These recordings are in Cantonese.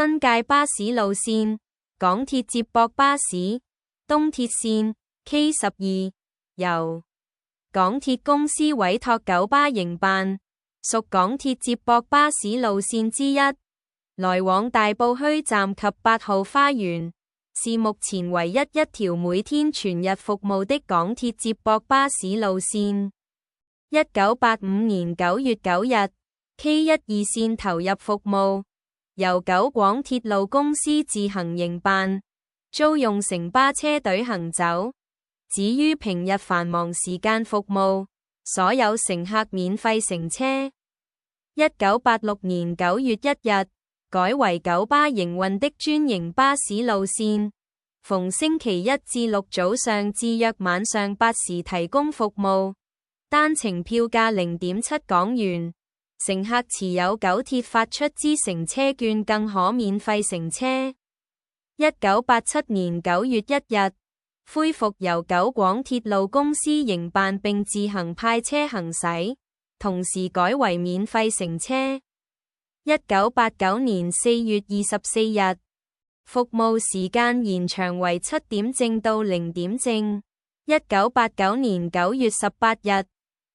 新界巴士路線、港鐵接駁巴士、東鐵線 K12，由港鐵公司委託九巴營辦，屬港鐵接駁巴士路線之一，來往大埔墟站及8號花園，是目前唯一一條每天全日服務的港鐵接駁巴士路線。1985年9月9日 ，K12 線投入服務，由九廣鐵路公司自行營辦，租用城巴車隊行走。只於平日繁忙時間服務，所有乘客免費乘車。1986年9月1日，改為九巴營運的專營巴士路線，逢星期1至6早上至約晚上8時提供服務，單程票價0.7港元，乘客持有九鐵發出之乘車券更可免費乘車。1987年9月1日，恢復由九廣鐵路公司營辦並自行派車行駛，同時改為免費乘車。1989年4月24日，服務時間延長為7點正到0點正。1989年9月18日，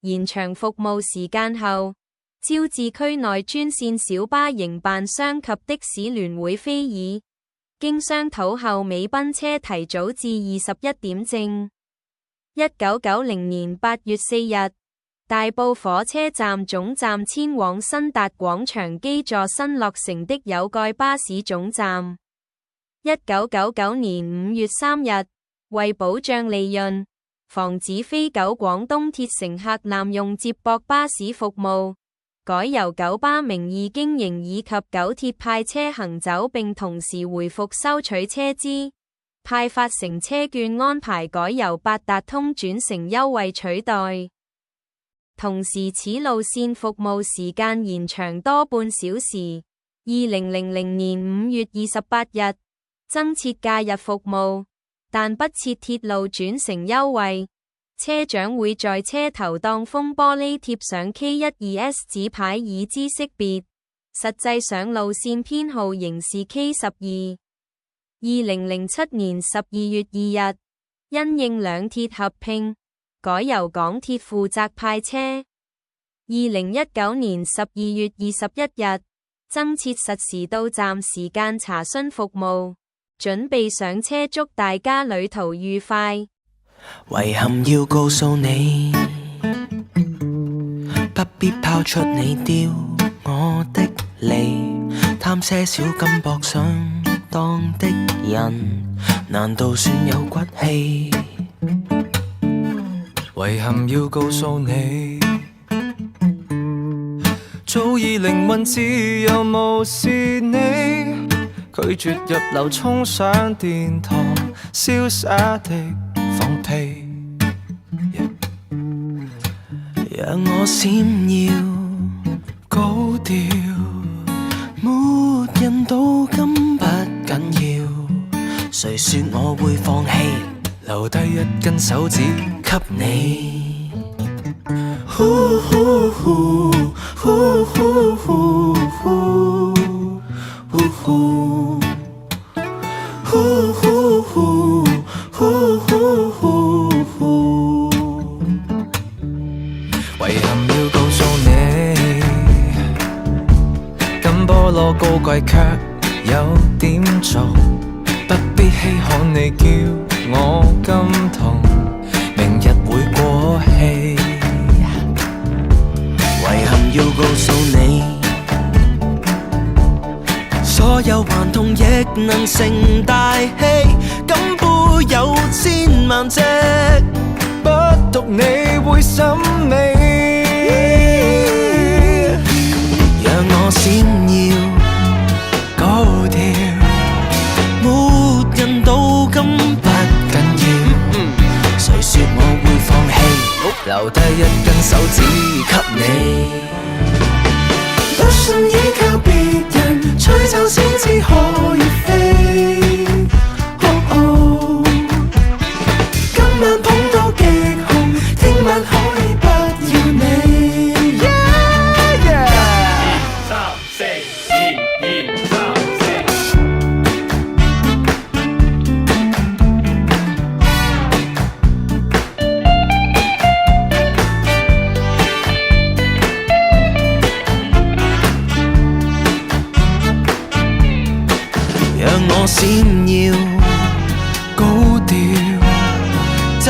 延長服務時間後，招致區內專線小巴營辦商及的士聯會非議，經商討後尾班車提早至21點正。1990年8月4日，大埔火車站總站遷往新達廣場基座新落成的有蓋巴士總站。1999年5月3日，為保障利潤，防止非九廣東鐵乘客濫用接駁巴士服務，改由九巴名義經營以及九鐵派車行走，並同時回復收取車資，派發乘車券安排改由八達通轉乘優惠取代。同時此路線服務時間延長多半小時。2000年5月28日，增設假日服務，但不設鐵路轉乘優惠。車長會在車頭擋風玻璃貼上 K12S 紙牌以資識別，實際上路線編號仍是 K12。2007年12月2日，因應兩鐵合併，改由港鐵負責派車。2019年12月21日，增設實時到站時間查詢服務，準備上車，祝大家旅途愉快。遺憾要告訴你，不必拋出你丟我的離，貪些少金箔上當的人，難道算有骨氣？遺憾要告訴你，早已靈魂自由無視你，拒絕入流衝上殿堂，瀟灑的放屁，讓我閃耀高調，沒人到今不緊要，誰說我會放棄？留低一根手指給你。遺憾要告訴你，金菠蘿高貴卻有點重，不必稀罕你叫我感痛，明日會過氣。遺憾要告訴你，所有頑童亦能成大器，金杯有千萬隻，不獨你會審美。讓我閃耀高調，沒人到今不緊要，誰說我會放棄？留低一根手指給你。不信依靠別人吹奏先至可以飛。今晚捧到極紅，聽晚可以不要你。3、4、2、2、3、4。我閃耀高調，就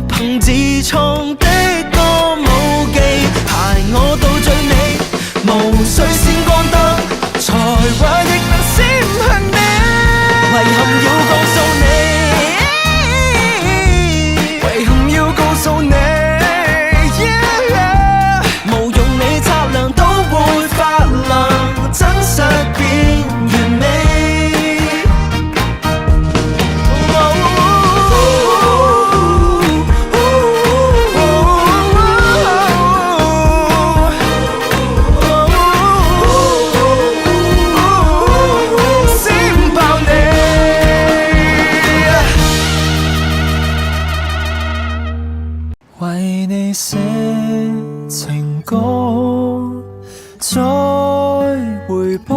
憑自創的歌舞伎，排我到最尾，無需閃光燈，才華亦能閃向你。遺憾要告訴你，遺憾要告訴你，無用你測量都會發亮，真實變完美。為你寫情歌，再回播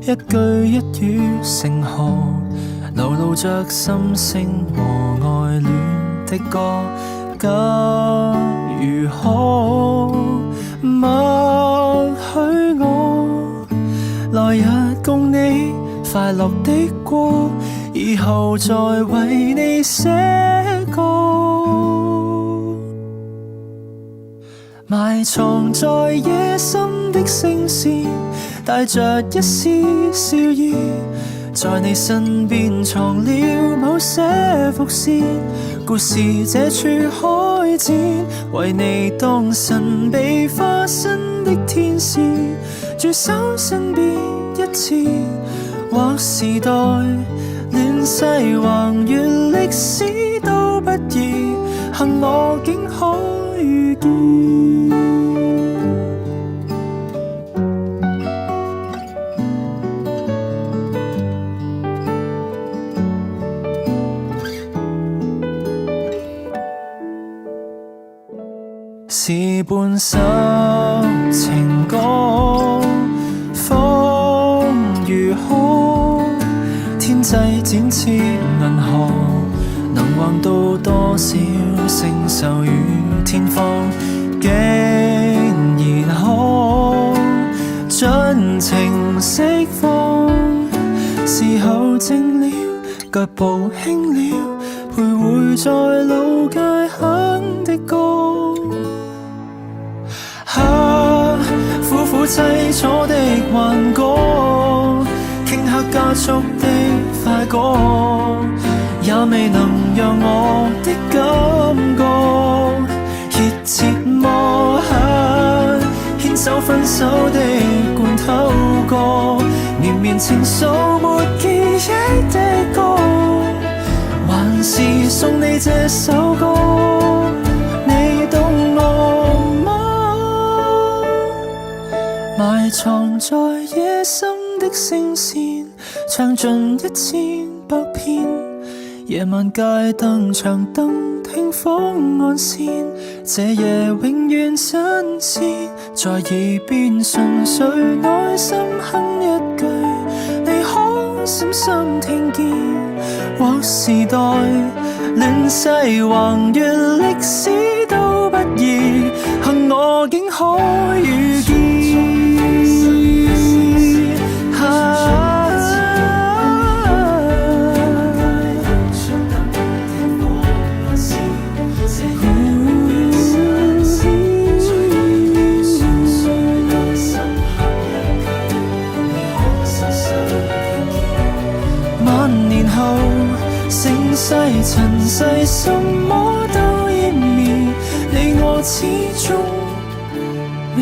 一句一語成河，流露着心聲和愛戀的歌，假如可默許我，來日共你快樂的過，以後再為你寫歌。埋藏在夜深的聲線，帶着一絲笑意，在你身邊藏了某些伏線，故事這處開展，為你當神秘化身的天使，駐守身邊一次，或時代亂世橫越歷史都不易，幸我竟可遇見。是半首情歌，風如海，天際展翅銀河，能橫到多少星宿與天荒，竟然可盡情釋放。時候靜了，腳步輕了，徘徊在老街哼的歌。苦苦凄楚的幻覺，頃刻加速的快歌，也未能讓我的感覺熱切摩擦，牽手分手的罐頭歌，綿綿情愫沒記憶的歌，還是送你這首歌，你懂我嗎？埋藏在夜深的聲線，唱盡1800遍，夜晚街燈長燈聽風岸線，這夜永遠新鮮，在耳邊純粹內心哼一句，你可深深聽見，或時代亂世橫越歷史都不易，幸我竟可遇見。萬年後，盛世塵世，什麼都湮滅，你我始終未